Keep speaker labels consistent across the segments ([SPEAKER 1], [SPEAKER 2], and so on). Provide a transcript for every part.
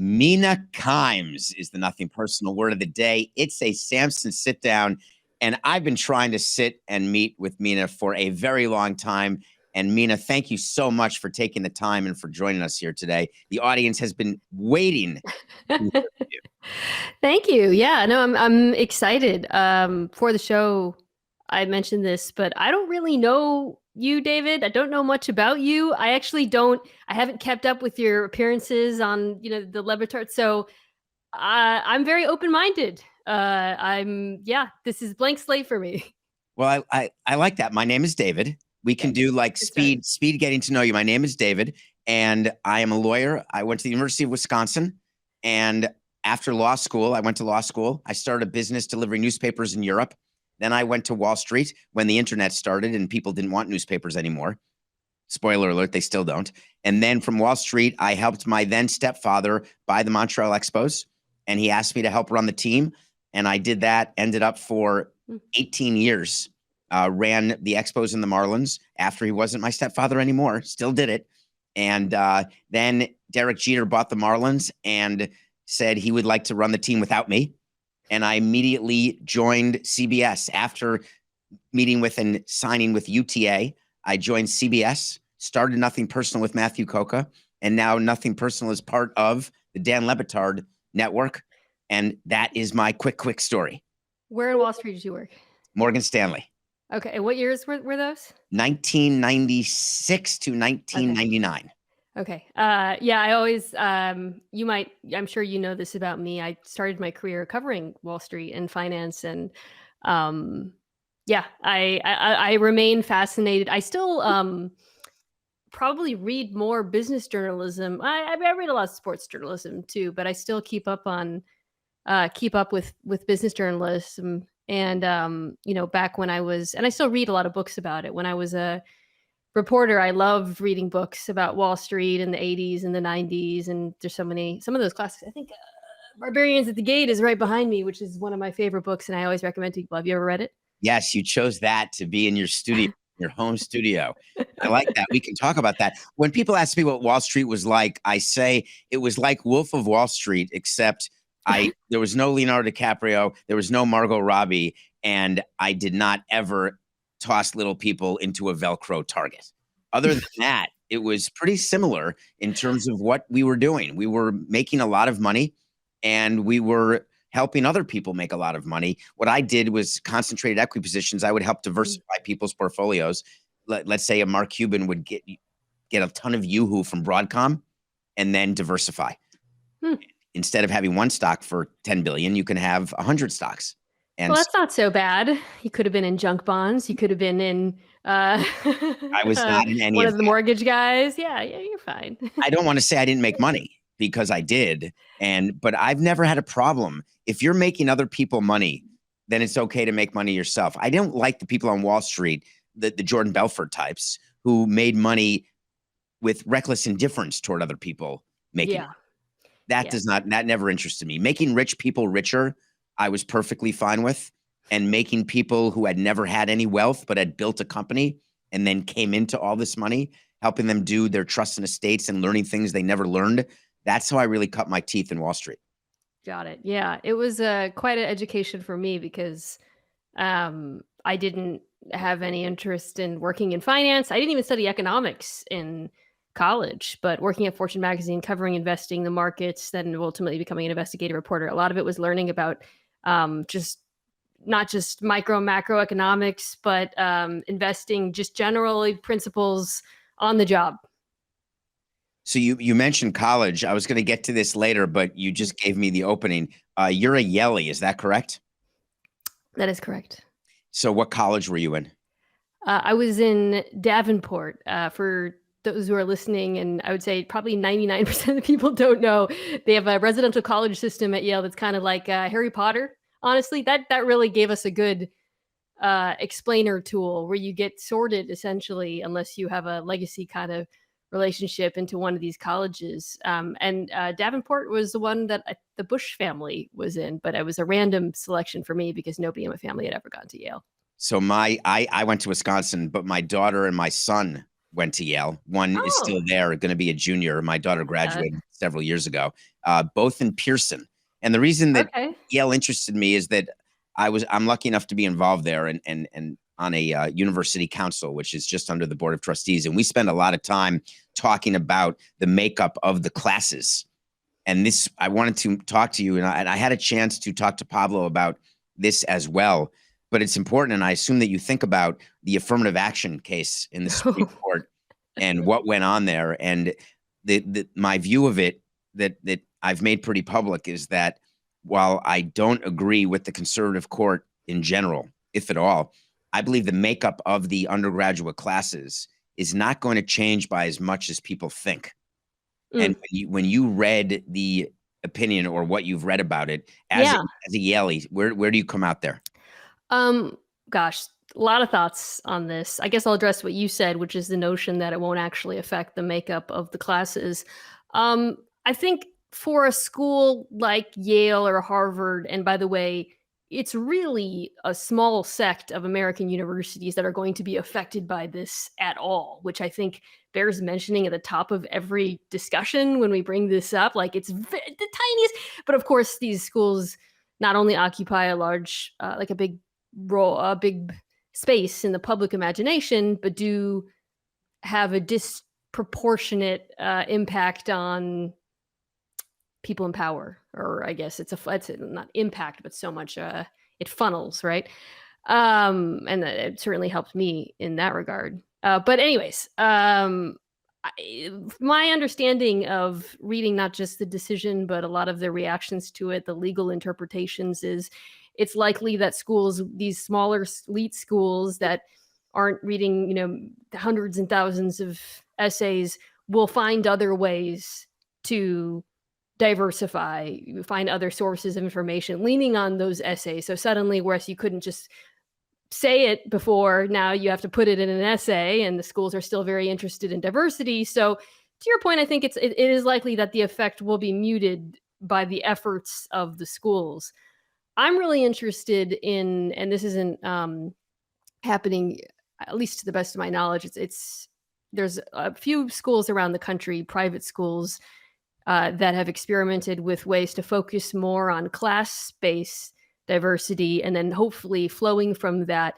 [SPEAKER 1] Mina Kimes is the nothing personal word of the day. It's a Samson sit down, and I've been trying to sit and meet with Mina for a very long time. And Mina, thank you so much for taking the time and for joining us here today. The audience has been waiting to hear from you.
[SPEAKER 2] Thank you. Yeah, no, I'm excited for the show. I mentioned this, but I don't really know you, David. I don't know much about you. I haven't kept up with your appearances on, the Levitard. So I'm very open-minded. This is blank slate for me.
[SPEAKER 1] Well, I like that. My name is David. We can do like speed getting to know you. My name is David, and I am a lawyer. I went to the University of Wisconsin, and after law school, I went to law school. I started a business delivering newspapers in Europe. Then I went to Wall Street when the internet started and people didn't want newspapers anymore. Spoiler alert, they still don't. And then from Wall Street, I helped my then stepfather buy the Montreal Expos, and he asked me to help run the team. And I did that, ended up for 18 years, ran the Expos and the Marlins after he wasn't my stepfather anymore, still did it. And then Derek Jeter bought the Marlins and said he would like to run the team without me. And I immediately joined CBS after meeting with and signing with UTA. I joined CBS, started Nothing Personal with Matthew Coca, and now Nothing Personal is part of the Dan Le Batard network. And that is my quick story.
[SPEAKER 2] Where in Wall Street did you work?
[SPEAKER 1] Morgan Stanley.
[SPEAKER 2] Okay. And what years were those?
[SPEAKER 1] 1996 to 1999.
[SPEAKER 2] Okay. I always, I'm sure you know this about me. I started my career covering Wall Street and finance, and I remain fascinated. I still probably read more business journalism. I read a lot of sports journalism too, but I still keep up with business journalism. And back when I was, and I still read a lot of books about it. When I was a reporter, I loved reading books about Wall Street in the 80s and the 90s. And there's some of those classics. I think Barbarians at the Gate is right behind me, which is one of my favorite books. And I always recommend to people. Have you ever read it?
[SPEAKER 1] Yes, you chose that to be in your studio, your home studio. I like that. We can talk about that. When people ask me what Wall Street was like, I say it was like Wolf of Wall Street, except there was no Leonardo DiCaprio, there was no Margot Robbie, and I did not ever toss little people into a Velcro target. Other than that, it was pretty similar in terms of what we were doing. We were making a lot of money, and we were helping other people make a lot of money. What I did was concentrated equity positions. I would help diversify people's portfolios. Let's say a Mark Cuban would get a ton of Yoo-hoo from Broadcom and then diversify. Instead of having one stock for 10 billion, you can have 100 stocks. And
[SPEAKER 2] well, that's not so bad. You could have been in junk bonds. You could have been in
[SPEAKER 1] I was not in any
[SPEAKER 2] one
[SPEAKER 1] of
[SPEAKER 2] the mortgage guys. Yeah, you're fine.
[SPEAKER 1] I don't want to say I didn't make money, because I did. But I've never had a problem. If you're making other people money, then it's okay to make money yourself. I don't like the people on Wall Street, the Jordan Belfort types, who made money with reckless indifference toward other people making money. That never interested me. Making rich people richer, I was perfectly fine with. And making people who had never had any wealth but had built a company and then came into all this money, helping them do their trust and estates and learning things they never learned. That's how I really cut my teeth in Wall Street.
[SPEAKER 2] Got it. Yeah, it was quite an education for me, because I didn't have any interest in working in finance. I didn't even study economics in college, but working at Fortune magazine, covering investing, the markets, then ultimately becoming an investigative reporter. A lot of it was learning about not just micro, macroeconomics, but investing, just generally principles on the job.
[SPEAKER 1] So you mentioned college. I was going to get to this later, but you just gave me the opening. You're a Yale, is that correct?
[SPEAKER 2] That is correct.
[SPEAKER 1] So what college were you in?
[SPEAKER 2] I was in Davenport. For those who are listening, and I would say probably 99% of the people don't know, they have a residential college system at Yale that's kind of like Harry Potter. Honestly, that really gave us a good explainer tool, where you get sorted essentially, unless you have a legacy kind of relationship, into one of these colleges. And Davenport was the one that the Bush family was in, but it was a random selection for me because nobody in my family had ever gone to Yale.
[SPEAKER 1] So I went to Wisconsin, but my daughter and my son went to Yale. One is still
[SPEAKER 2] Oh,
[SPEAKER 1] there, going to be a junior. My daughter
[SPEAKER 2] that.
[SPEAKER 1] graduated several years ago, both in Pearson. And the reason that
[SPEAKER 2] Okay.
[SPEAKER 1] Yale interested me is that I'm lucky enough to be involved there and on a university council, which is just under the board of trustees. And we spend a lot of time talking about the makeup of the classes. And this, I wanted to talk to you, and I had a chance to talk to Pablo about this as well. But it's important, and I assume that you think about the affirmative action case in the Supreme Court and what went on there. And my view of it that I've made pretty public is that while I don't agree with the conservative court in general, if at all, I believe the makeup of the undergraduate classes is not going to change by as much as people think. And when you read the opinion or what you've read about it as a Yalie, where do you come out there?
[SPEAKER 2] Gosh, a lot of thoughts on this. I guess I'll address what you said, which is the notion that it won't actually affect the makeup of the classes. I think for a school like Yale or Harvard, and by the way, it's really a small sect of American universities that are going to be affected by this at all, which I think bears mentioning at the top of every discussion when we bring this up. Like it's the tiniest, but of course, these schools not only occupy a large, like a big role, a big space in the public imagination, but do have a disproportionate impact on people in power. Or I guess it's not impact, but so much it funnels, right? And it certainly helped me in that regard. But anyways, my understanding of reading not just the decision, but a lot of the reactions to it, the legal interpretations, is it's likely that schools, these smaller elite schools that aren't reading, hundreds and thousands of essays, will find other ways to diversify, find other sources of information, leaning on those essays. So suddenly, whereas you couldn't just say it before, now you have to put it in an essay, and the schools are still very interested in diversity. So to your point, I think it is likely that the effect will be muted by the efforts of the schools. I'm really interested in, and this isn't happening, at least to the best of my knowledge, there's a few schools around the country, private schools, that have experimented with ways to focus more on class-based diversity, and then hopefully flowing from that,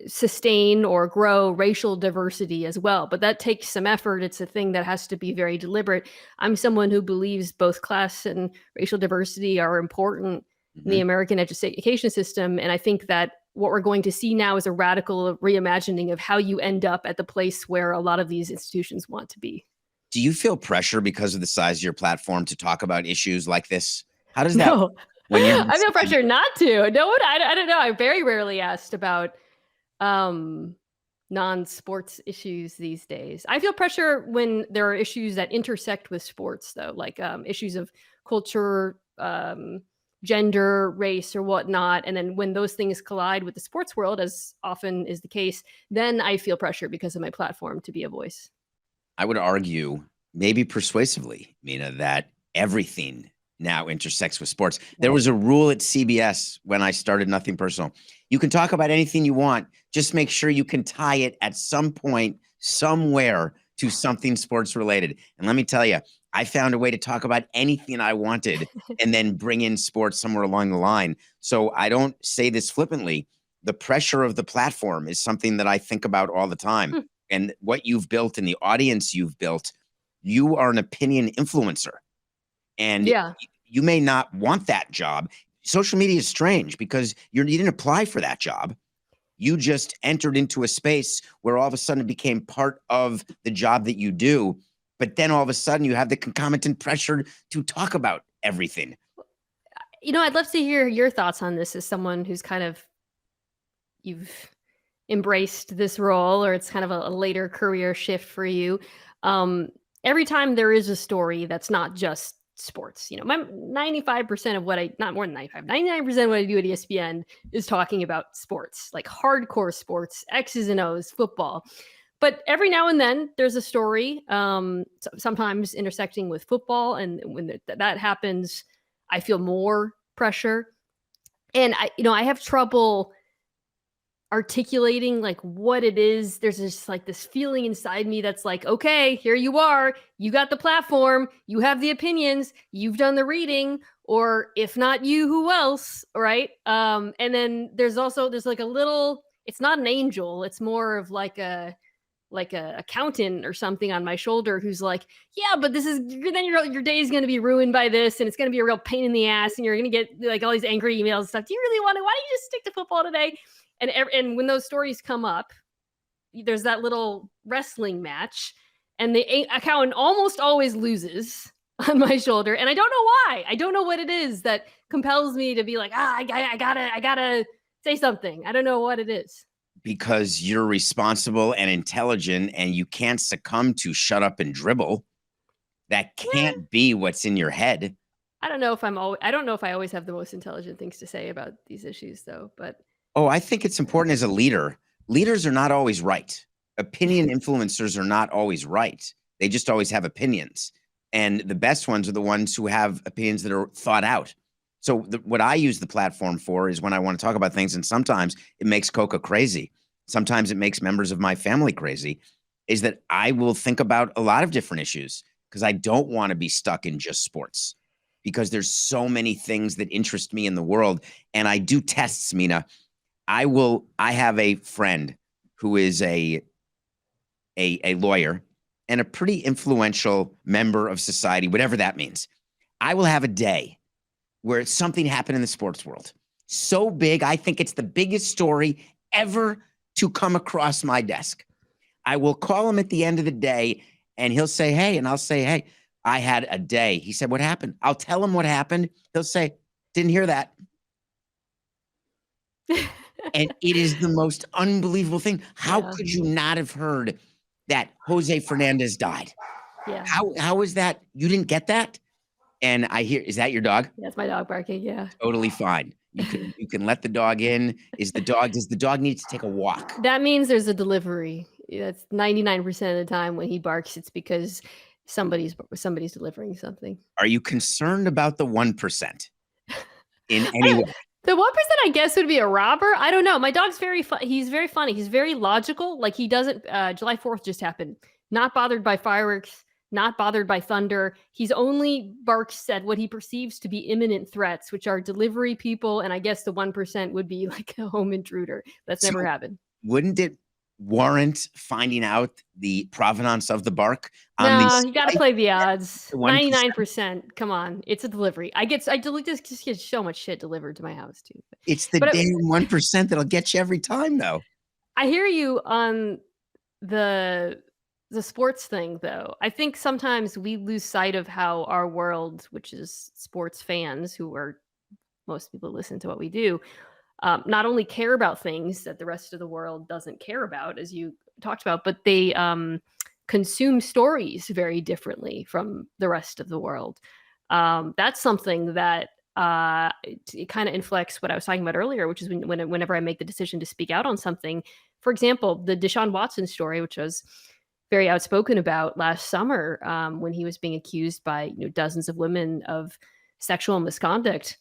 [SPEAKER 2] sustain or grow racial diversity as well. But that takes some effort. It's a thing that has to be very deliberate. I'm someone who believes both class and racial diversity are important in the American education system. And I think that what we're going to see now is a radical reimagining of how you end up at the place where a lot of these institutions want to be.
[SPEAKER 1] Do you feel pressure because of the size of your platform to talk about issues like this? How does that
[SPEAKER 2] No,
[SPEAKER 1] when you're
[SPEAKER 2] I feel pressure not to. No one, I don't know. I'm very rarely asked about non-sports issues these days. I feel pressure when there are issues that intersect with sports, though, like issues of culture, gender, race, or whatnot. And then when those things collide with the sports world, as often is the case, then I feel pressure because of my platform to be a voice.
[SPEAKER 1] I would argue, maybe persuasively, Mina, that everything now intersects with sports. There was a rule at CBS when I started Nothing Personal. You can talk about anything you want. Just make sure you can tie it at some point, somewhere, to something sports related. And let me tell you, I found a way to talk about anything I wanted and then bring in sports somewhere along the line. So I don't say this flippantly. The pressure of the platform is something that I think about all the time. And what you've built and the audience you've built, you are an opinion influencer. And you may not want that job. Social media is strange because you didn't apply for that job. You just entered into a space where all of a sudden it became part of the job that you do. But then all of a sudden you have the concomitant pressure to talk about everything.
[SPEAKER 2] I'd love to hear your thoughts on this as someone who's you've embraced this role, or it's kind of a later career shift for you. Every time there is a story that's not just sports, 95% of not more than 99% of what I do at ESPN is talking about sports, like hardcore sports, X's and O's, football. But every now and then there's a story, sometimes intersecting with football. And when that happens, I feel more pressure. And I have trouble articulating like what it is. There's just like this feeling inside me that's like, okay, here you are. You got the platform. You have the opinions. You've done the reading. Or if not you, who else? Right. And then there's like a little, it's not an angel. It's more of like a accountant or something on my shoulder who's like, yeah, but this is then your day is going to be ruined by this, and it's going to be a real pain in the ass, and you're going to get like all these angry emails and stuff. Do you really want to? Why don't you just stick to football today? And when those stories come up, there's that little wrestling match, and the accountant almost always loses on my shoulder, and I don't know why. I don't know what it is that compels me to be like, I gotta say something. I don't know what it is.
[SPEAKER 1] Because you're responsible and intelligent and you can't succumb to shut up and dribble. That can't be what's in your head.
[SPEAKER 2] I don't know if I always have the most intelligent things to say about these issues though, but
[SPEAKER 1] Oh, I think it's important as a leader. Leaders are not always right. Opinion influencers are not always right. They just always have opinions. And the best ones are the ones who have opinions that are thought out. So what I use the platform for is when I want to talk about things, and sometimes it makes Coca crazy. Sometimes it makes members of my family crazy, is that I will think about a lot of different issues because I don't want to be stuck in just sports, because there's so many things that interest me in the world. And I do tests, Mina. I have a friend who is a lawyer and a pretty influential member of society, whatever that means. I will have a day where something happened in the sports world. So big, I think it's the biggest story ever to come across my desk. I will call him at the end of the day and he'll say, hey, and I'll say, hey, I had a day. He said, what happened? I'll tell him what happened. He'll say, didn't hear that. And it is the most unbelievable thing. How could you not have heard that Jose Fernandez died?
[SPEAKER 2] Yeah.
[SPEAKER 1] How is that? You didn't get that? And I hear, is that your dog?
[SPEAKER 2] That's my dog barking. Yeah.
[SPEAKER 1] Totally fine. You can let the dog in. Does the dog need to take a walk?
[SPEAKER 2] That means there's a delivery. That's 99% of the time when he barks, it's because somebody's delivering something.
[SPEAKER 1] Are you concerned about the 1% in any way?
[SPEAKER 2] The 1% I guess would be a robber. I don't know. My dog's he's very funny. He's very logical. Like he doesn't, July 4th just happened. Not bothered by fireworks, not bothered by thunder. He's only barks at what he perceives to be imminent threats, which are delivery people. And I guess the 1% would be like a home intruder. That's never happened.
[SPEAKER 1] Wouldn't it warrant finding out the provenance of the bark?
[SPEAKER 2] No, you got to play the odds. 99%. Come on. It's a delivery. I just get so much shit delivered to my house too.
[SPEAKER 1] It's the damn 1% that'll get you every time though.
[SPEAKER 2] I hear you on the sports thing though. I think sometimes we lose sight of how our world, which is sports fans who are most people listen to what we do, not only care about things that the rest of the world doesn't care about, as you talked about, but they consume stories very differently from the rest of the world. That's something that it kind of inflects what I was talking about earlier, which is whenever I make the decision to speak out on something. For example, the Deshaun Watson story, which I was very outspoken about last summer when he was being accused by dozens of women of sexual misconduct.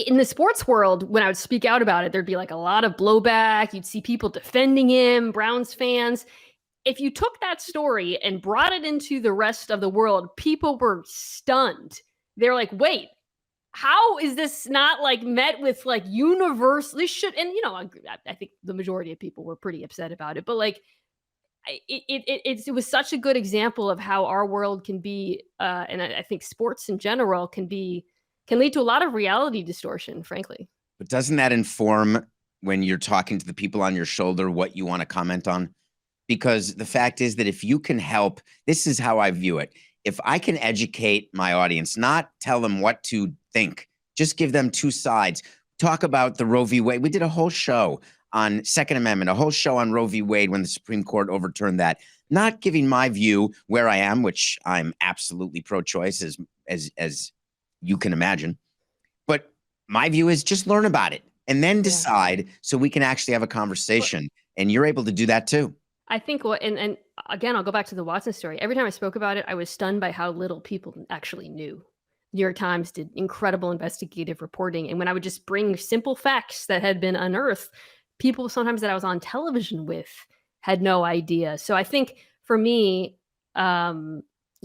[SPEAKER 2] In the sports world, when I would speak out about it, there'd be like a lot of blowback. You'd see people defending him, Browns fans. If you took that story and brought it into the rest of the world, people were stunned. They're like, wait, how is this not like met with like universal? This should, and I think the majority of people were pretty upset about it, but like it was such a good example of how our world can be, and I think sports in general can lead to a lot of reality distortion, frankly.
[SPEAKER 1] But doesn't that inform when you're talking to the people on your shoulder what you want to comment on? Because the fact is that if you can help, this is how I view it. If I can educate my audience, not tell them what to think, just give them two sides. Talk about the Roe v. Wade. We did a whole show on Second Amendment, a whole show on Roe v. Wade when the Supreme Court overturned that. Not giving my view where I am, which I'm absolutely pro-choice as you can imagine. But my view is just learn about it and then decide so we can actually have a conversation. And you're able to do that too.
[SPEAKER 2] I think and again, I'll go back to the Watson story. Every time I spoke about it, I was stunned by how little people actually knew. New York Times did incredible investigative reporting. And when I would just bring simple facts that had been unearthed, people sometimes that I was on television with had no idea. So I think for me,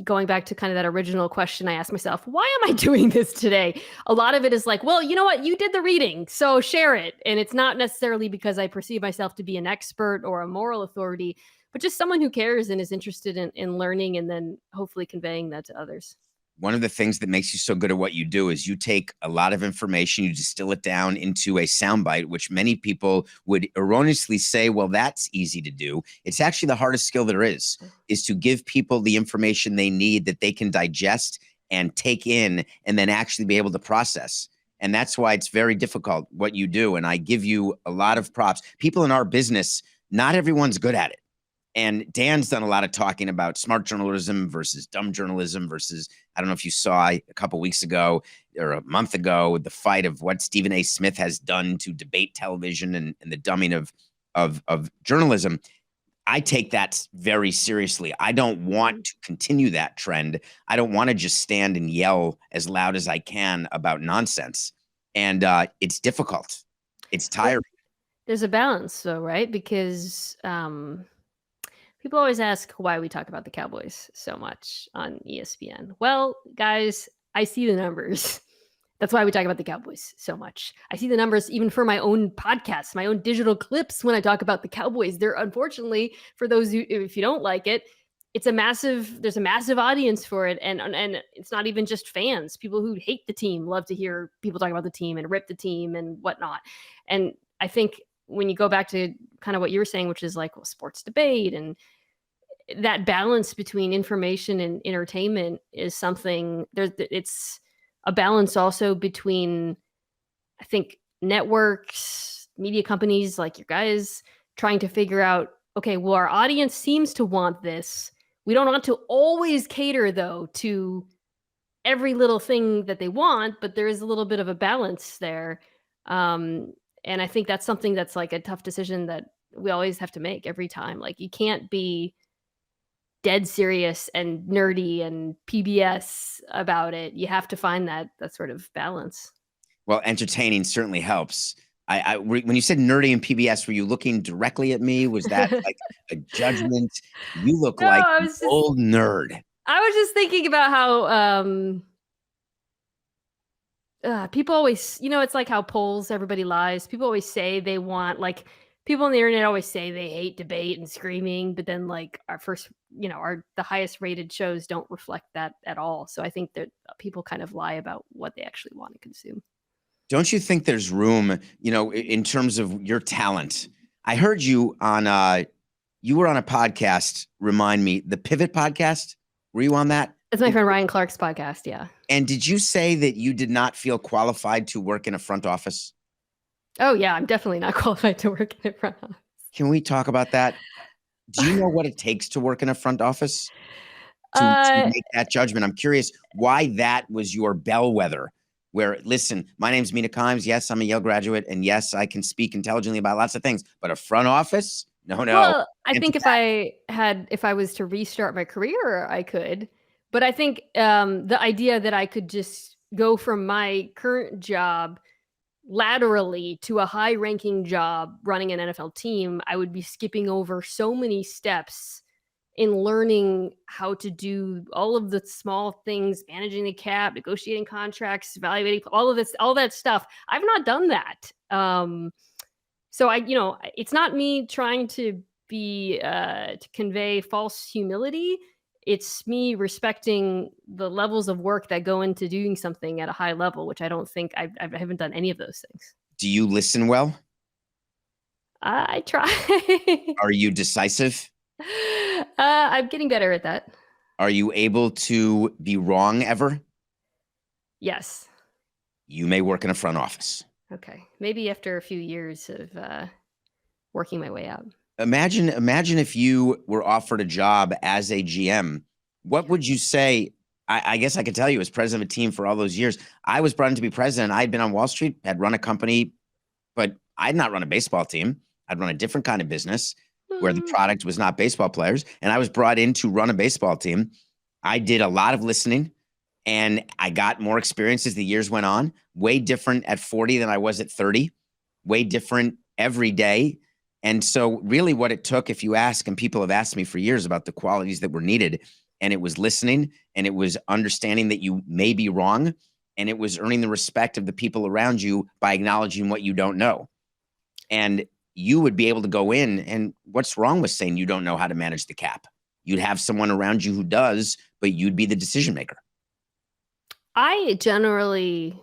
[SPEAKER 2] going back to kind of that original question I asked myself, why am I doing this today? A lot of it is like, well, you know what? You did the reading, so share it. And it's not necessarily because I perceive myself to be an expert or a moral authority, but just someone who cares and is interested in learning and then hopefully conveying that to others.
[SPEAKER 1] One of the things that makes you so good at what you do is you take a lot of information, you distill it down into a soundbite, which many people would erroneously say, well, that's easy to do. It's actually the hardest skill there is to give people the information they need that they can digest and take in and then actually be able to process. And that's why it's very difficult what you do. And I give you a lot of props. People in our business, not everyone's good at it. And Dan's done a lot of talking about smart journalism versus dumb journalism versus, I don't know if you saw a couple weeks ago or a month ago, the fight of what Stephen A. Smith has done to debate television and the dumbing of journalism. I take that very seriously. I don't want to continue that trend. I don't want to just stand and yell as loud as I can about nonsense. And it's difficult. It's tiring.
[SPEAKER 2] There's a balance though, right? Because people always ask why we talk about the Cowboys so much on ESPN. Well, guys, I see the numbers. That's why we talk about the Cowboys so much. I see the numbers even for my own podcasts, my own digital clips when I talk about the Cowboys. They're unfortunately, for those who, if you don't like it, there's a massive audience for it. And it's not even just fans. People who hate the team love to hear people talk about the team and rip the team and whatnot. And I think when you go back to kind of what you were saying, which is like, well, sports debate and that balance between information and entertainment is something it's a balance also between, I think, networks, media companies like your guys trying to figure out, okay, well, our audience seems to want this. We don't want to always cater though to every little thing that they want, but there is a little bit of a balance there. And I think that's something that's like a tough decision that we always have to make every time. Like you can't be dead serious and nerdy and PBS about it. You have to find that sort of balance.
[SPEAKER 1] Well, entertaining certainly helps. When you said nerdy and PBS, were you looking directly at me? Was that like a judgment? You look like an old nerd.
[SPEAKER 2] I was just thinking about how people always, it's like how polls, everybody lies. People always say they want, like, people on the internet always say they hate debate and screaming, but then like our first, the highest rated shows don't reflect that at all. So I think that people kind of lie about what they actually want to consume.
[SPEAKER 1] Don't you think there's room, in terms of your talent? I heard you on, you were on a podcast, remind me, the Pivot podcast. Were you on that?
[SPEAKER 2] It's my friend Ryan Clark's podcast, yeah.
[SPEAKER 1] And did you say that you did not feel qualified to work in a front office?
[SPEAKER 2] Oh, yeah, I'm definitely not qualified to work in a front office.
[SPEAKER 1] Can we talk about that? Do you know what it takes to work in a front office? To make that judgment? I'm curious why that was your bellwether. Where, listen, my name's Mina Kimes. Yes, I'm a Yale graduate. And yes, I can speak intelligently about lots of things. But a front office? No.
[SPEAKER 2] Well, I think if I was to restart my career, I could. But I think the idea that I could just go from my current job laterally to a high-ranking job running an NFL team, I would be skipping over so many steps in learning how to do all of the small things, managing the cap, negotiating contracts, evaluating all that stuff. I've not done that. So it's not me trying to be to convey false humility. It's me respecting the levels of work that go into doing something at a high level, which I don't think I haven't done any of those things.
[SPEAKER 1] Do you listen well?
[SPEAKER 2] I try.
[SPEAKER 1] Are you decisive?
[SPEAKER 2] I'm getting better at that.
[SPEAKER 1] Are you able to be wrong ever?
[SPEAKER 2] Yes.
[SPEAKER 1] You may work in a front office.
[SPEAKER 2] Okay. Maybe after a few years of working my way out.
[SPEAKER 1] Imagine if you were offered a job as a GM. What would you say? I guess I could tell you, as president of a team for all those years, I was brought in to be president. I had been on Wall Street, had run a company, but I'd not run a baseball team. I'd run a different kind of business where the product was not baseball players. And I was brought in to run a baseball team. I did a lot of listening and I got more experience as the years went on. Way different at 40 than I was at 30. Way different every day. And so really what it took, if you ask, and people have asked me for years about the qualities that were needed, and it was listening, and it was understanding that you may be wrong, and it was earning the respect of the people around you by acknowledging what you don't know. And you would be able to go in, and what's wrong with saying you don't know how to manage the cap? You'd have someone around you who does, but you'd be the decision maker.
[SPEAKER 2] I generally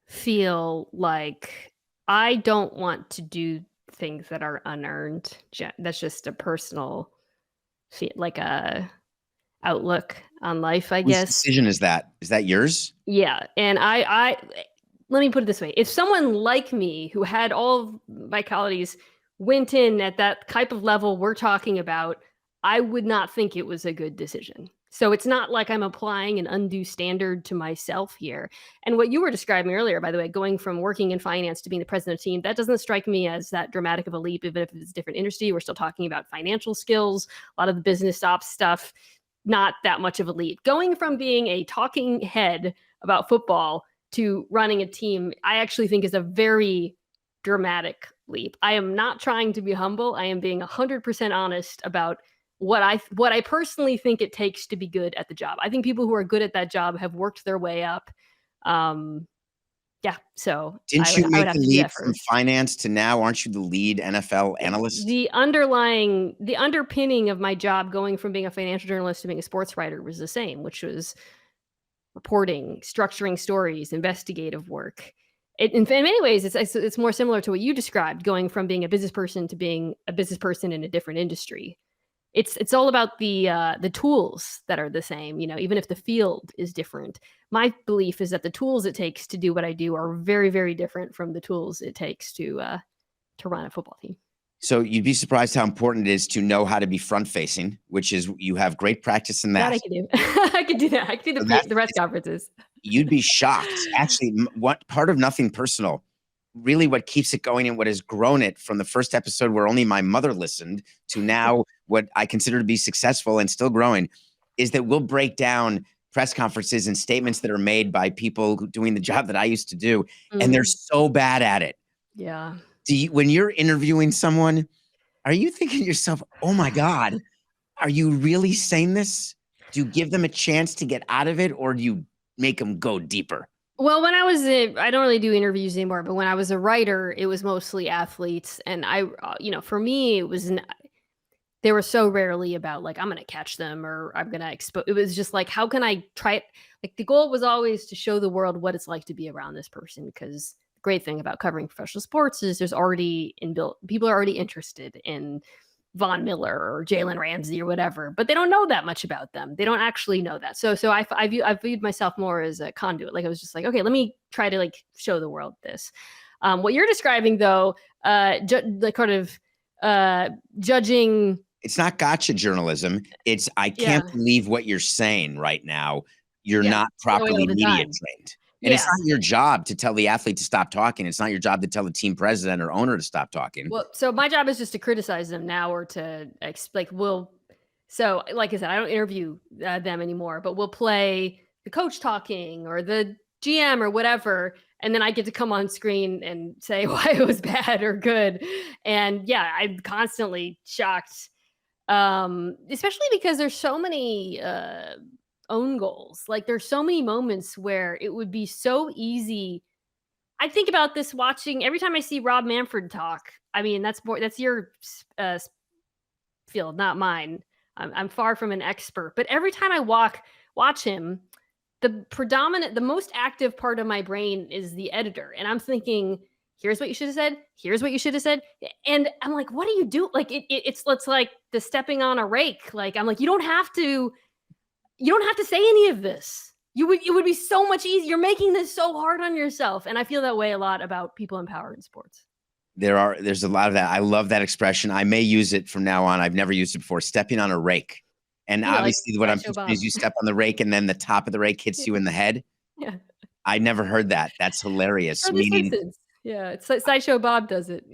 [SPEAKER 2] feel like I don't want to do things that are unearned. That's just a personal, like a outlook on life, I
[SPEAKER 1] Whose
[SPEAKER 2] guess.
[SPEAKER 1] decision is that? Is that yours?
[SPEAKER 2] Yeah, and I let me put it this way: if someone like me, who had all of my qualities, went in at that type of level we're talking about, I would not think it was a good decision. So it's not like I'm applying an undue standard to myself here. And what you were describing earlier, by the way, going from working in finance to being the president of a team, that doesn't strike me as that dramatic of a leap, even if it's a different industry. We're still talking about financial skills, a lot of the business ops stuff, not that much of a leap. Going from being a talking head about football to running a team, I actually think is a very dramatic leap. I am not trying to be humble. I am being 100% honest about what I personally think it takes to be good at the job. I think people who are good at that job have worked their way up. Yeah, so
[SPEAKER 1] Didn't you make
[SPEAKER 2] have
[SPEAKER 1] the
[SPEAKER 2] to do
[SPEAKER 1] leap
[SPEAKER 2] that
[SPEAKER 1] from
[SPEAKER 2] first.
[SPEAKER 1] finance to now? Aren't you the lead NFL analyst?
[SPEAKER 2] The underpinning of my job going from being a financial journalist to being a sports writer was the same, which was reporting, structuring stories, investigative work. In many ways, it's more similar to what you described, going from being a business person to being a business person in a different industry. It's all about the tools that are the same, even if the field is different. My belief is that the tools it takes to do what I do are very, very different from the tools it takes to run a football team.
[SPEAKER 1] So you'd be surprised how important it is to know how to be front facing, which is you have great practice in that.
[SPEAKER 2] That I can do. I can do that. I can do the press conferences.
[SPEAKER 1] You'd be shocked. Actually, what part of Nothing Personal, really what keeps it going and what has grown it from the first episode where only my mother listened to now what I consider to be successful and still growing, is that we'll break down press conferences and statements that are made by people doing the job that I used to do. And they're so bad at it.
[SPEAKER 2] Yeah.
[SPEAKER 1] When you're interviewing someone, are you thinking to yourself, oh my God, are you really saying this? Do you give them a chance to get out of it, or do you make them go deeper?
[SPEAKER 2] Well, when I don't really do interviews anymore, but when I was a writer, it was mostly athletes. And for me, they were so rarely about like, I'm going to catch them or I'm going to expose. It was just like, how can I try it? Like the goal was always to show the world what it's like to be around this person, because the great thing about covering professional sports is people are already interested in Von Miller or Jalen Ramsey or whatever, but they don't know that much about them. They don't actually know that. So I viewed myself more as a conduit. Like I was just like, okay, let me try to like show the world this. What you're describing though, judging.
[SPEAKER 1] It's not gotcha journalism. It's I can't believe what you're saying right now. You're not properly media trained. And it's not your job to tell the athlete to stop talking. It's not your job to tell the team president or owner to stop talking.
[SPEAKER 2] Well, so my job is just to criticize them now or to so like I said, I don't interview them anymore, but we'll play the coach talking or the GM or whatever. And then I get to come on screen and say why it was bad or good. And yeah, I'm constantly shocked, especially because there's so many own goals. Like there's so many moments where it would be so easy. I think about this watching every time I see Rob Manfred talk. I mean, that's your field, not mine. I'm far from an expert, but every time I watch him, the most active part of my brain is the editor. And I'm thinking, here's what you should have said. Here's what you should have said. And I'm like, what do you do? Like it's like the stepping on a rake. Like, I'm like, you don't have to say any of this. It would be so much easier. You're making this so hard on yourself. And I feel that way a lot about people in power in sports.
[SPEAKER 1] There's a lot of that. I love that expression. I may use it from now on. I've never used it before. Stepping on a rake. And obviously what I'm picturing is you step on the rake and then the top of the rake hits you in the head. Yeah. I never heard that. That's hilarious. Meaning,
[SPEAKER 2] yeah, it's like Sideshow Bob does it.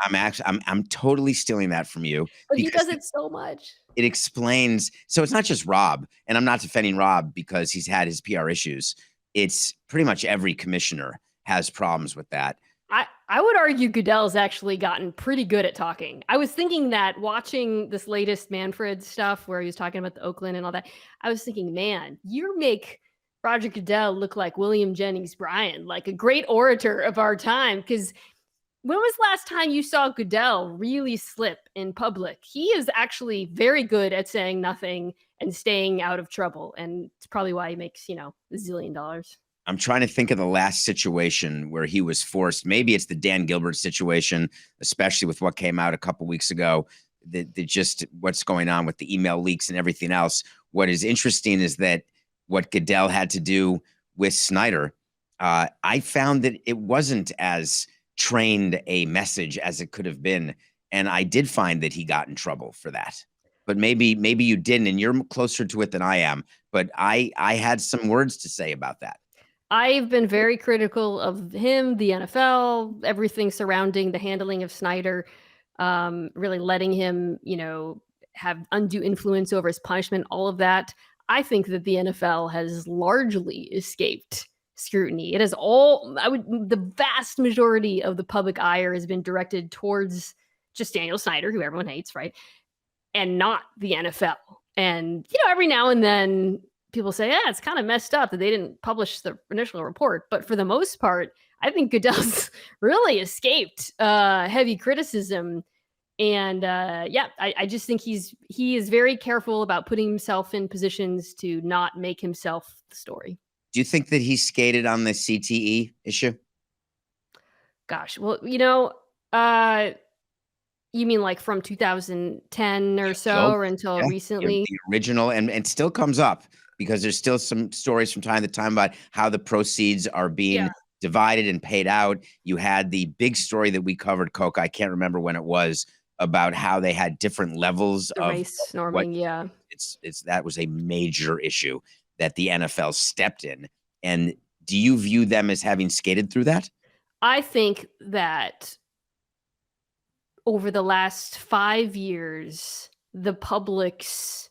[SPEAKER 1] I'm totally stealing that from you.
[SPEAKER 2] But he does it so much.
[SPEAKER 1] It explains. So it's not just Rob, and I'm not defending Rob because he's had his PR issues. It's pretty much every commissioner has problems with that.
[SPEAKER 2] I would argue Goodell's actually gotten pretty good at talking. I was thinking that watching this latest Manfred stuff where he was talking about the Oakland and all that, I was thinking, man, you make Roger Goodell look like William Jennings Bryan, like a great orator of our time. Because when was the last time you saw Goodell really slip in public? He is actually very good at saying nothing and staying out of trouble. And it's probably why he makes, $1 zillion.
[SPEAKER 1] I'm trying to think of the last situation where he was forced. Maybe it's the Dan Gilbert situation, especially with what came out a couple weeks ago. The just what's going on with the email leaks and everything else. What is interesting is that what Goodell had to do with Snyder, I found that it wasn't as trained a message as it could have been, and I did find that he got in trouble for that. But maybe you didn't, and you're closer to it than I am. But I had some words to say about that.
[SPEAKER 2] I've been very critical of him, the NFL, everything surrounding the handling of Snyder, really letting him, have undue influence over his punishment, all of that. I think that the NFL has largely escaped scrutiny. It has the vast majority of the public ire has been directed towards just Daniel Snyder, who everyone hates, right? And not the NFL. And, every now and then people say, yeah, it's kind of messed up that they didn't publish the initial report. But for the most part, I think Goodell's really escaped heavy criticism. And I just think he is very careful about putting himself in positions to not make himself the story.
[SPEAKER 1] Do you think that he skated on the CTE issue?
[SPEAKER 2] Gosh, well, you mean like from 2010 or so, or until recently?
[SPEAKER 1] The original, and it still comes up because there's still some stories from time to time about how the proceeds are being divided and paid out. You had the big story that we covered, Coke, I can't remember when it was, about how they had different levels of
[SPEAKER 2] race norming.
[SPEAKER 1] It's that was a major issue that the NFL stepped in. And do you view them as having skated through that?
[SPEAKER 2] I think that over the last 5 years, the public's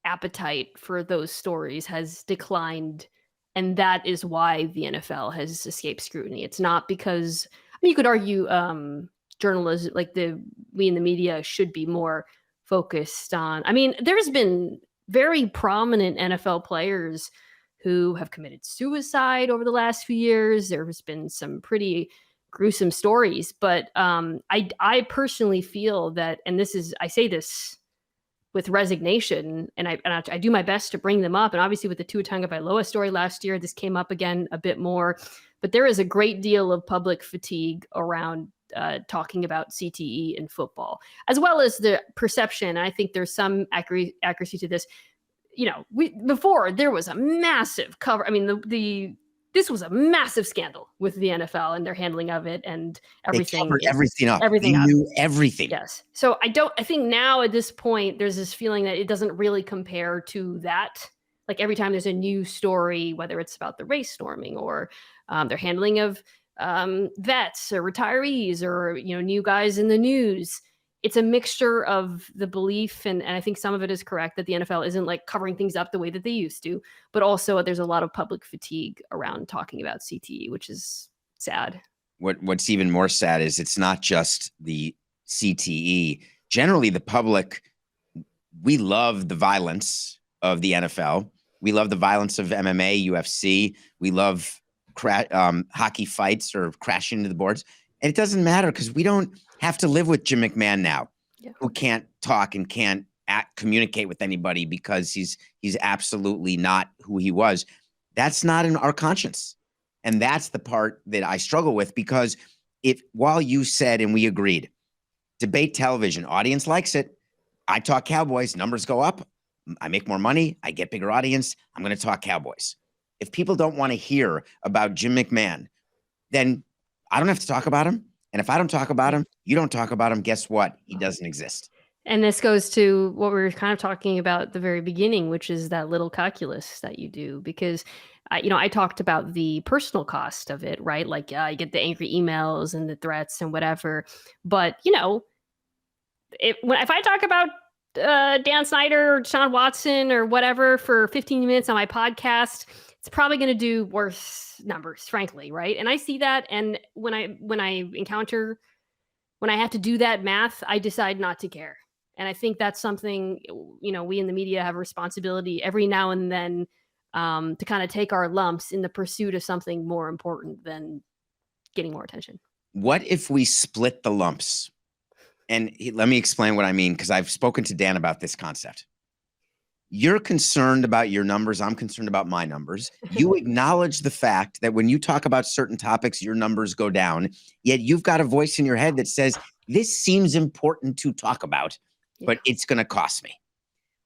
[SPEAKER 2] appetite for those stories has declined. And that is why the NFL has escaped scrutiny. It's not because, you could argue journalism, like we in the media should be more focused on. There's been very prominent NFL players who have committed suicide over the last few years. There has been some pretty gruesome stories, but I personally feel that, and I say this with resignation, and I do my best to bring them up. And obviously with the Tua Tagovailoa story last year, this came up again a bit more, but there is a great deal of public fatigue around talking about CTE in football, as well as the perception. And I think there's some accuracy to this. Before there was a massive cover. This was a massive scandal with the NFL and their handling of it, and everything.
[SPEAKER 1] They covered everything up.
[SPEAKER 2] Everything
[SPEAKER 1] they
[SPEAKER 2] up.
[SPEAKER 1] Knew everything.
[SPEAKER 2] Yes. So I think now at this point, there's this feeling that it doesn't really compare to that. Like every time there's a new story, whether it's about the race norming or their handling of vets or retirees or, new guys in the news, it's a mixture of the belief, and I think some of it is correct, that the NFL isn't like covering things up the way that they used to, but also there's a lot of public fatigue around talking about CTE, which is sad.
[SPEAKER 1] What's even more sad is it's not just the CTE. Generally, the public, we love the violence of the NFL. We love the violence of MMA, UFC. We love hockey fights or crashing into the boards. And it doesn't matter because we don't have to live with Jim McMahon now, who can't talk and can't communicate with anybody because he's absolutely not who he was. That's not in our conscience. And that's the part that I struggle with, because while you said, and we agreed, debate television, audience likes it. I talk Cowboys, numbers go up. I make more money. I get bigger audience. I'm going to talk Cowboys. If people don't want to hear about Jim McMahon, then I don't have to talk about him. And if I don't talk about him, you don't talk about him, guess what? He doesn't exist.
[SPEAKER 2] And this goes to what we were kind of talking about at the very beginning, which is that little calculus that you do. Because, I talked about the personal cost of it, right? Like, you get the angry emails and the threats and whatever. But, if I talk about Dan Snyder or Deshaun Watson or whatever for 15 minutes on my podcast, it's probably going to do worse numbers, frankly, right? And I see that. And when I have to do that math, I decide not to care. And I think that's something, we in the media have a responsibility every now and then to kind of take our lumps in the pursuit of something more important than getting more attention.
[SPEAKER 1] What if we split the lumps? And let me explain what I mean, because I've spoken to Dan about this concept. You're concerned about your numbers. I'm concerned about my numbers. You acknowledge the fact that when you talk about certain topics, your numbers go down, yet you've got a voice in your head that says, this seems important to talk about, but it's going to cost me.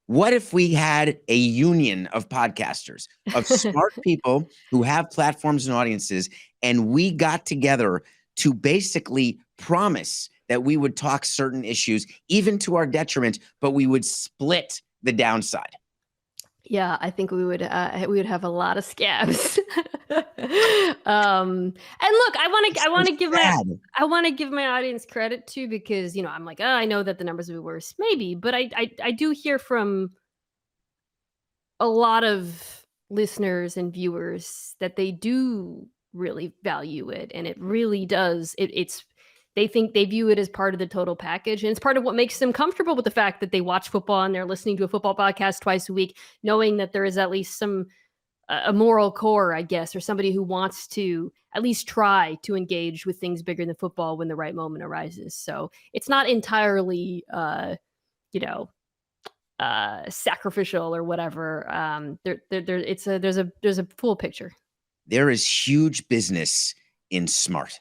[SPEAKER 1] What if we had a union of podcasters, of smart people who have platforms and audiences, and we got together to basically promise that we would talk certain issues, even to our detriment, but we would split the downside?
[SPEAKER 2] Yeah, I think we would have a lot of scabs. And look, I want to give my audience credit too, because I'm like, I know that the numbers will be worse, maybe, but I do hear from a lot of listeners and viewers that they do really value it, and it really does. They view it as part of the total package, and it's part of what makes them comfortable with the fact that they watch football and they're listening to a football podcast twice a week, knowing that there is at least a moral core, I guess, or somebody who wants to at least try to engage with things bigger than football when the right moment arises. So it's not entirely, sacrificial or whatever. There's a full picture.
[SPEAKER 1] There is huge business in smart.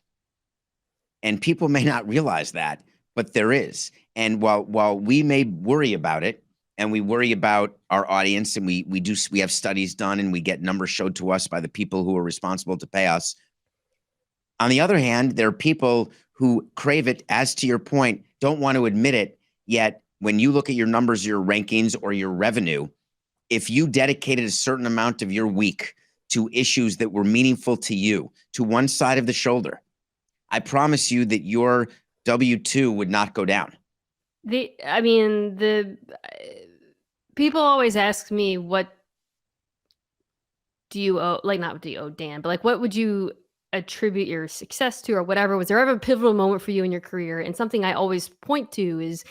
[SPEAKER 1] And people may not realize that, but there is. And while we may worry about it, and we worry about our audience, and we have studies done, and we get numbers showed to us by the people who are responsible to pay us. On the other hand, there are people who crave it, as to your point, don't want to admit it. Yet when you look at your numbers, your rankings, or your revenue, if you dedicated a certain amount of your week to issues that were meaningful to you, to one side of the shoulder, I promise you that your W-2 would not go down.
[SPEAKER 2] People always ask me, what do you owe, like, not what do you owe Dan, but like, what would you attribute your success to, or whatever? Was there ever a pivotal moment for you in your career? And something I always point to is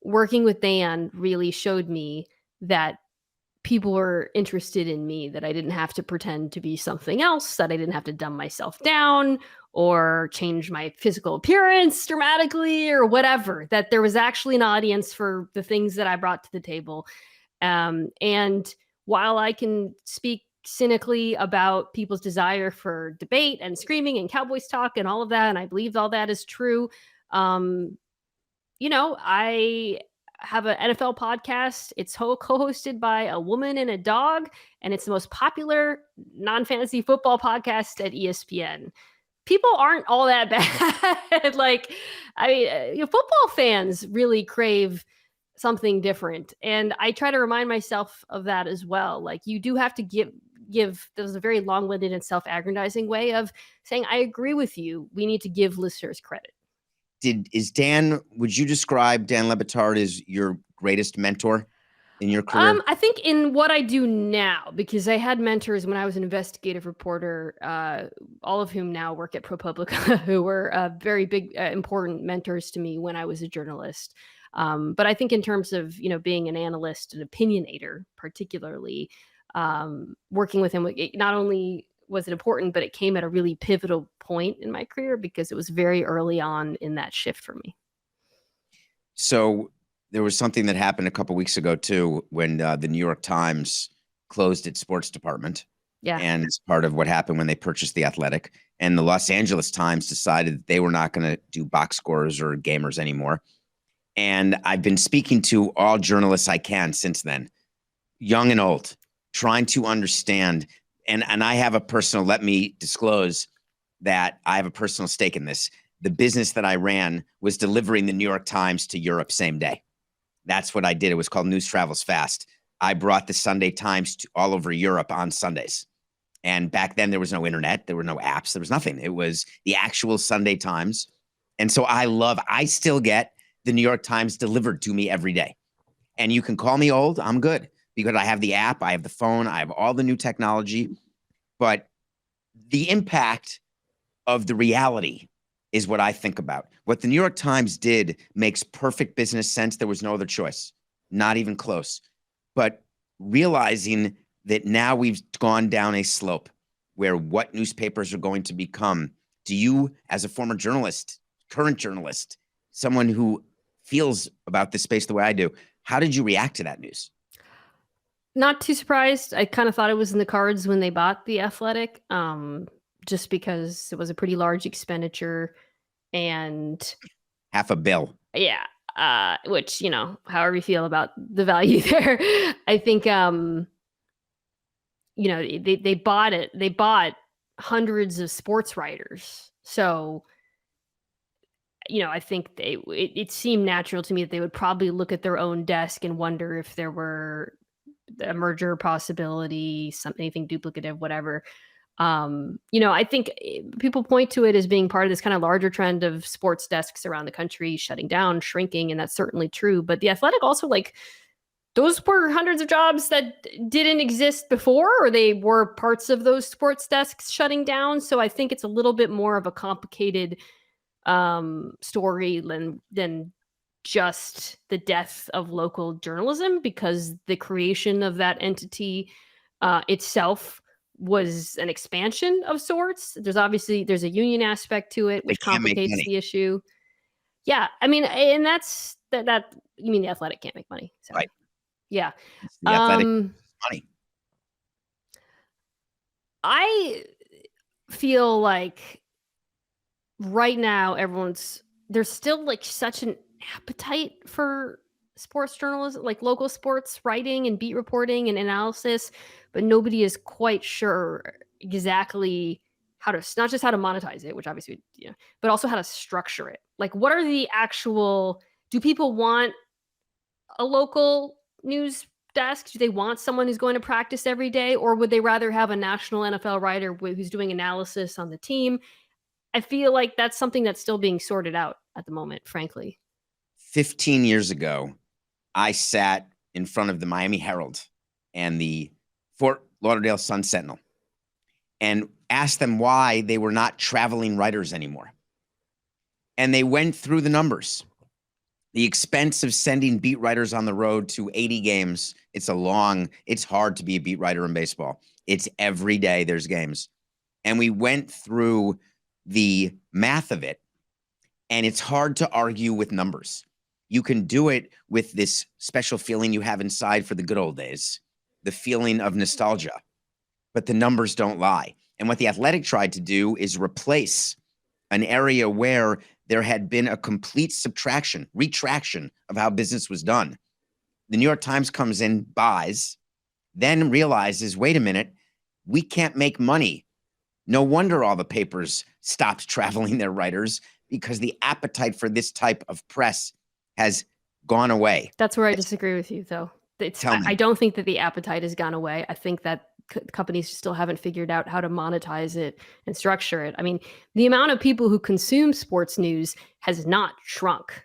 [SPEAKER 2] working with Dan really showed me that people were interested in me, that I didn't have to pretend to be something else, that I didn't have to dumb myself down or change my physical appearance dramatically or whatever, that there was actually an audience for the things that I brought to the table. And while I can speak cynically about people's desire for debate and screaming and Cowboys talk and all of that, and I believe all that is true, I have an NFL podcast. It's co-hosted by a woman and a dog, and it's the most popular non-fantasy football podcast at ESPN. People aren't all that bad. Football fans really crave something different, and I try to remind myself of that as well. Like, you do have to give. There's a very long-winded and self-aggrandizing way of saying, I agree with you. We need to give listeners credit.
[SPEAKER 1] Would you describe Dan Le Batard as your greatest mentor in your career?
[SPEAKER 2] I think in what I do now, because I had mentors when I was an investigative reporter, all of whom now work at ProPublica, who were very big, important mentors to me when I was a journalist. But I think in terms of, being an analyst and opinionator, particularly, working with him, not only was it important, but it came at a really pivotal point in my career because it was very early on in that shift for me.
[SPEAKER 1] So there was something that happened a couple of weeks ago too, when the New York Times closed its sports department.
[SPEAKER 2] Yeah.
[SPEAKER 1] And it's part of what happened when they purchased The Athletic. And the Los Angeles Times decided that they were not going to do box scores or gamers anymore. And I've been speaking to all journalists I can since then, young and old, trying to understand. And I have let me disclose that I have a personal stake in this. The business that I ran was delivering the New York Times to Europe same day. That's what I did. It was called News Travels Fast. I brought the Sunday Times to all over Europe on Sundays. And back then there was no internet, there were no apps, there was nothing. It was the actual Sunday Times. And so I still get the New York Times delivered to me every day. And you can call me old, I'm good, because I have the app, I have the phone, I have all the new technology. but the impact of the reality is what I think about. What the New York Times did makes perfect business sense. There was no other choice, not even close. But realizing that now we've gone down a slope where what newspapers are going to become, do you, as a former journalist, current journalist, someone who feels about this space the way I do, how did you react to that news?
[SPEAKER 2] Not too surprised. I kind of thought it was in the cards when they bought The Athletic, just because it was a pretty large expenditure. And
[SPEAKER 1] $500 million.
[SPEAKER 2] yeah, which, however you feel about the value there, I think, they bought it. They bought hundreds of sports writers. So, I think it seemed natural to me that they would probably look at their own desk and wonder if there were a merger possibility, anything duplicative, whatever. I think people point to it as being part of this kind of larger trend of sports desks around the country shutting down, shrinking, and that's certainly true. But The Athletic also, those were hundreds of jobs that didn't exist before, or they were parts of those sports desks shutting down. So I think it's a little bit more of a complicated story than just the death of local journalism, because the creation of that entity itself was an expansion of sorts. There's a union aspect to it, which complicates the issue. Yeah, I mean, and that's that. You mean The Athletic can't make money? So,
[SPEAKER 1] right.
[SPEAKER 2] Yeah.
[SPEAKER 1] The Athletic money.
[SPEAKER 2] I feel like right now there's still such an appetite for sports journalism, like local sports writing and beat reporting and analysis, but nobody is quite sure exactly not just how to monetize it, which obviously, but also how to structure it. What are do people want a local news desk? Do they want someone who's going to practice every day, or would they rather have a national NFL writer who's doing analysis on the team? I feel like that's something that's still being sorted out at the moment, frankly.
[SPEAKER 1] 15 years ago, I sat in front of the Miami Herald and the Fort Lauderdale Sun-Sentinel and asked them why they were not traveling writers anymore. And they went through the numbers. The expense of sending beat writers on the road to 80 games, it's hard to be a beat writer in baseball. It's every day there's games. And we went through the math of it, and it's hard to argue with numbers. You can do it with this special feeling you have inside for the good old days, the feeling of nostalgia, but the numbers don't lie. And what The Athletic tried to do is replace an area where there had been a complete retraction of how business was done. The New York Times comes in, buys, then realizes, wait a minute, we can't make money. No wonder all the papers stopped traveling their writers, because the appetite for this type of press has gone away.
[SPEAKER 2] That's where I disagree with you, though. I don't think that the appetite has gone away. I think that companies still haven't figured out how to monetize it and structure it. I mean, the amount of people who consume sports news has not shrunk.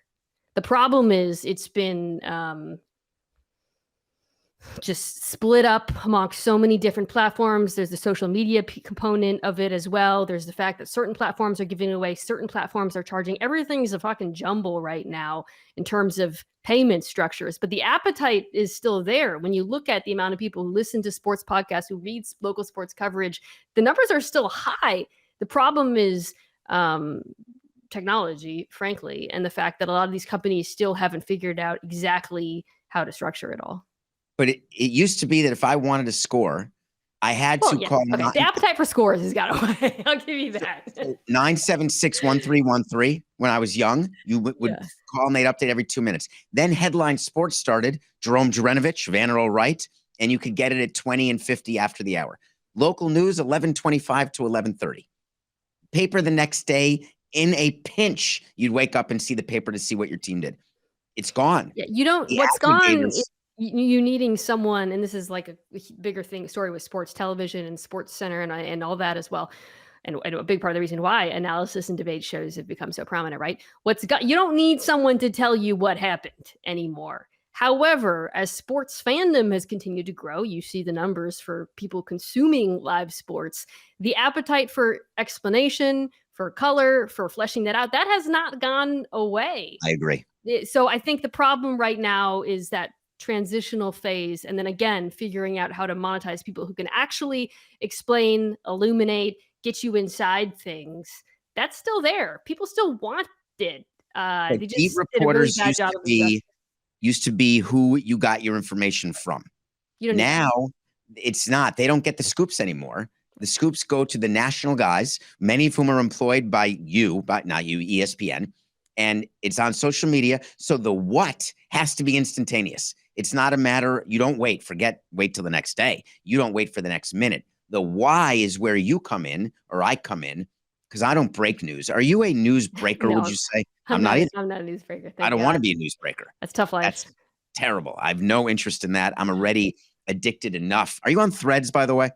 [SPEAKER 2] The problem is it's been just split up among so many different platforms. There's the social media component of it as well. There's the fact that certain platforms are giving away, certain platforms are charging. Everything's a fucking jumble right now in terms of payment structures, but the appetite is still there. When you look at the amount of people who listen to sports podcasts, who read local sports coverage, the numbers are still high. The problem is technology, frankly, and the fact that a lot of these companies still haven't figured out exactly how to structure it all.
[SPEAKER 1] But it used to be that if I wanted to score, I had to call.
[SPEAKER 2] Okay. The appetite for scores has gone away. I'll give you that.
[SPEAKER 1] 976-1313. When I was young, you would call and they'd update every 2 minutes. Then Headline Sports started, Jerome Jurenovich, Vanneral Wright, and you could get it at 20 and 50 after the hour. Local news, 11:25 to 11:30. Paper the next day, in a pinch, you'd wake up and see the paper to see what your team did. It's gone.
[SPEAKER 2] Yeah, what's gone is you needing someone, and this is like a bigger story with sports television and Sports Center and all that as well. And a big part of the reason why analysis and debate shows have become so prominent, right? You don't need someone to tell you what happened anymore. However, as sports fandom has continued to grow, you see the numbers for people consuming live sports, the appetite for explanation, for color, for fleshing that out, that has not gone away.
[SPEAKER 1] I agree.
[SPEAKER 2] So I think the problem right now is that transitional phase. And then again, figuring out how to monetize people who can actually explain, illuminate, get you inside things. That's still there. People still want it.
[SPEAKER 1] But
[SPEAKER 2] They
[SPEAKER 1] beat
[SPEAKER 2] just did a really
[SPEAKER 1] reporters
[SPEAKER 2] bad job of adjusting.
[SPEAKER 1] used to be who you got your information from.
[SPEAKER 2] You don't need that.
[SPEAKER 1] Now it's not. They don't get the scoops anymore. The scoops go to the national guys, many of whom are employed by you, but not you, ESPN, and it's on social media. So the what has to be instantaneous. It's not a matter, you don't wait till the next day. You don't wait for the next minute. The why is where you come in, or I come in, because I don't break news. Are you a news breaker,
[SPEAKER 2] No,
[SPEAKER 1] would you say?
[SPEAKER 2] I'm
[SPEAKER 1] not either.
[SPEAKER 2] I'm not a newsbreaker.
[SPEAKER 1] I
[SPEAKER 2] Thank
[SPEAKER 1] don't want to
[SPEAKER 2] God.
[SPEAKER 1] be a newsbreaker.
[SPEAKER 2] That's tough life.
[SPEAKER 1] That's terrible. I have no interest in that. I'm already addicted enough. Are you on Threads, by the way?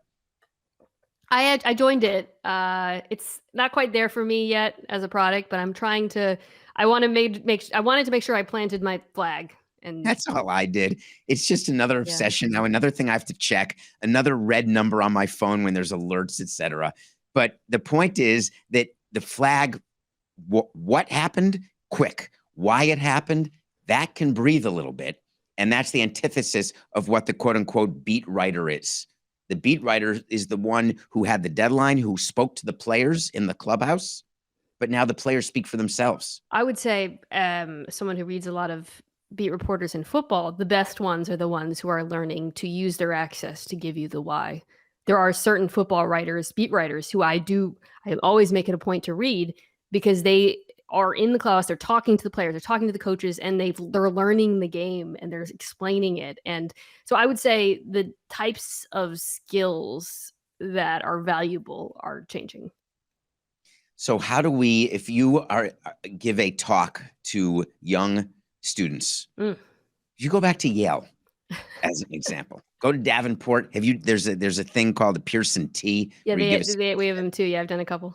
[SPEAKER 2] I joined it. It's not quite there for me yet as a product, but I'm trying to. I want to I wanted to make sure I planted my flag. And
[SPEAKER 1] That's all I did. It's just another
[SPEAKER 2] Yeah.
[SPEAKER 1] obsession now, another thing I have to check, another red number on my phone when there's alerts, etc. But the point is that the flag, what happened, quick. Why it happened, that can breathe a little bit. And that's the antithesis of what the quote unquote beat writer is. The beat writer is the one who had the deadline, who spoke to the players in the clubhouse, but now the players speak for themselves.
[SPEAKER 2] I would say, someone who reads a lot of beat reporters in football, the best ones are the ones who are learning to use their access to give you the why. There are certain football writers, beat writers, who I always make it a point to read, because they are in the class, they're talking to the players, they're talking to the coaches, and they're learning the game and they're explaining it. And so I would say the types of skills that are valuable are changing.
[SPEAKER 1] So how do we, if you are give a talk to young students, if you go back to Yale as an example, go to Davenport. There's a thing called the Pearson T.
[SPEAKER 2] Yeah, we have them too. Yeah, I've done a couple.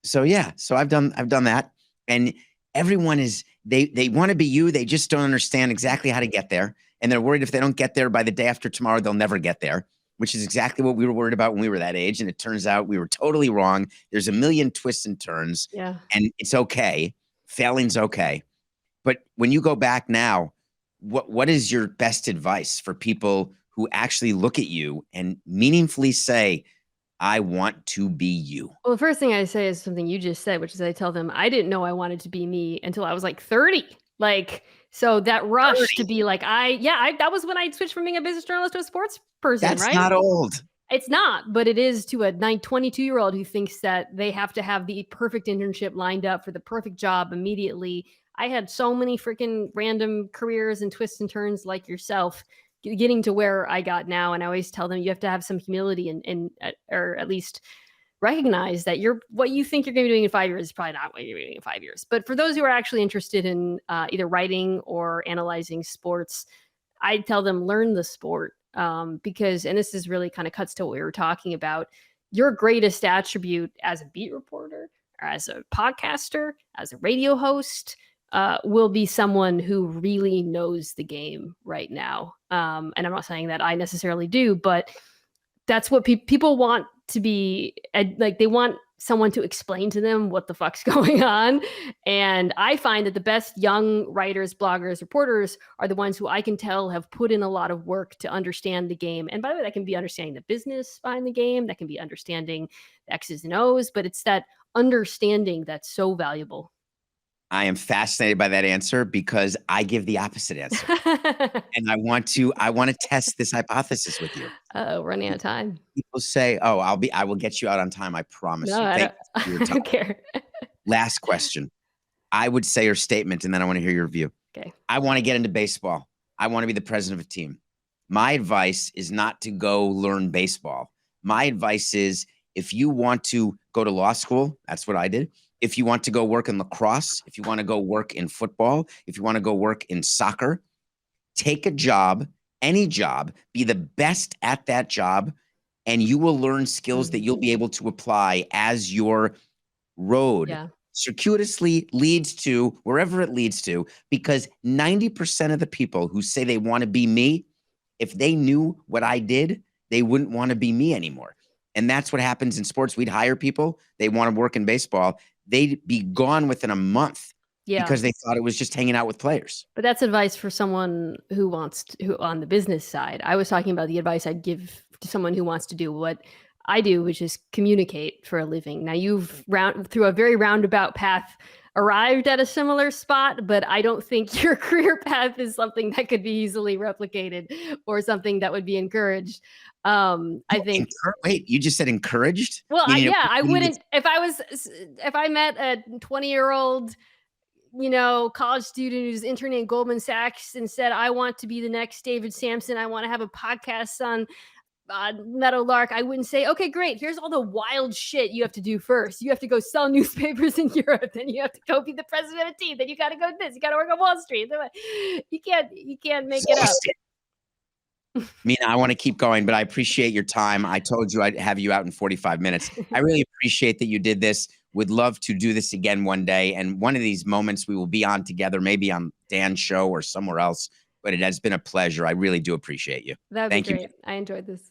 [SPEAKER 1] So I've done that, and everyone is they want to be you. They just don't understand exactly how to get there, and they're worried if they don't get there by the day after tomorrow, they'll never get there. Which is exactly what we were worried about when we were that age, and it turns out we were totally wrong. There's a million twists and turns, and it's okay. Failing's okay. But when you go back now, what is your best advice for people who actually look at you and meaningfully say, I want to be you?
[SPEAKER 2] Well, the first thing I say is something you just said, which is I tell them I didn't know I wanted to be me until I was like 30. So that rush
[SPEAKER 1] 30.
[SPEAKER 2] to be like, that was when I switched from being a business journalist to a sports person,
[SPEAKER 1] That's
[SPEAKER 2] right?
[SPEAKER 1] not old.
[SPEAKER 2] It's not, but it is to a 22-year-old who thinks that they have to have the perfect internship lined up for the perfect job immediately. I had so many freaking random careers and twists and turns like yourself getting to where I got now. And I always tell them you have to have some humility and or at least recognize that what you think you're going to be doing in 5 years is probably not what you're doing in 5 years. But for those who are actually interested in either writing or analyzing sports, I tell them learn the sport. Because, and this is really kind of cuts to what we were talking about, your greatest attribute as a beat reporter, or as a podcaster, as a radio host, will be someone who really knows the game right now. And I'm not saying that I necessarily do, but that's what people want to be. Like, they want someone to explain to them what the fuck's going on. And I find that the best young writers, bloggers, reporters are the ones who I can tell have put in a lot of work to understand the game. And by the way, that can be understanding the business behind the game. That can be understanding the X's and O's, but it's that understanding that's so valuable.
[SPEAKER 1] I am fascinated by that answer because I give the opposite answer. And I want to test this hypothesis with you.
[SPEAKER 2] Uh-oh, running out of time.
[SPEAKER 1] People say, "Oh, I will get you out on time. I promise you."
[SPEAKER 2] I don't care.
[SPEAKER 1] Last question. I would say your statement, and then I want to hear your view.
[SPEAKER 2] Okay.
[SPEAKER 1] I want to get into baseball. I want to be the president of a team. My advice is not to go learn baseball. My advice is, if you want to go to law school, that's what I did. If you want to go work in lacrosse, if you want to go work in football, if you want to go work in soccer, take a job, any job, be the best at that job, and you will learn skills that you'll be able to apply as your road circuitously leads to wherever it leads to, because 90% of the people who say they want to be me, if they knew what I did, they wouldn't want to be me anymore. And that's what happens in sports. We'd hire people, they want to work in baseball. They'd be gone within a month because they thought it was just hanging out with players.
[SPEAKER 2] But that's advice for someone who wants to, who on the business side. I was talking about the advice I'd give to someone who wants to do what I do, which is communicate for a living. Now you've through a very roundabout path arrived at a similar spot, but I don't think your career path is something that could be easily replicated or something that would be encouraged. I think.
[SPEAKER 1] Wait, you just said encouraged?
[SPEAKER 2] Well, I wouldn't if I met a 20-year-old, college student who's interning at Goldman Sachs and said, I want to be the next David Samson. I want to have a podcast on Meadowlark. I wouldn't say, okay, great. Here's all the wild shit you have to do first. You have to go sell newspapers in Europe. Then you have to go be the president of a team. Then you got to go to this. You got to work on Wall Street. You can't make it up.
[SPEAKER 1] Mina, I want to keep going, but I appreciate your time. I told you I'd have you out in 45 minutes. I really appreciate that you did this. Would love to do this again one day. And one of these moments we will be on together, maybe on Dan's show or somewhere else. But it has been a pleasure. I really do appreciate you.
[SPEAKER 2] That would be great. I enjoyed this.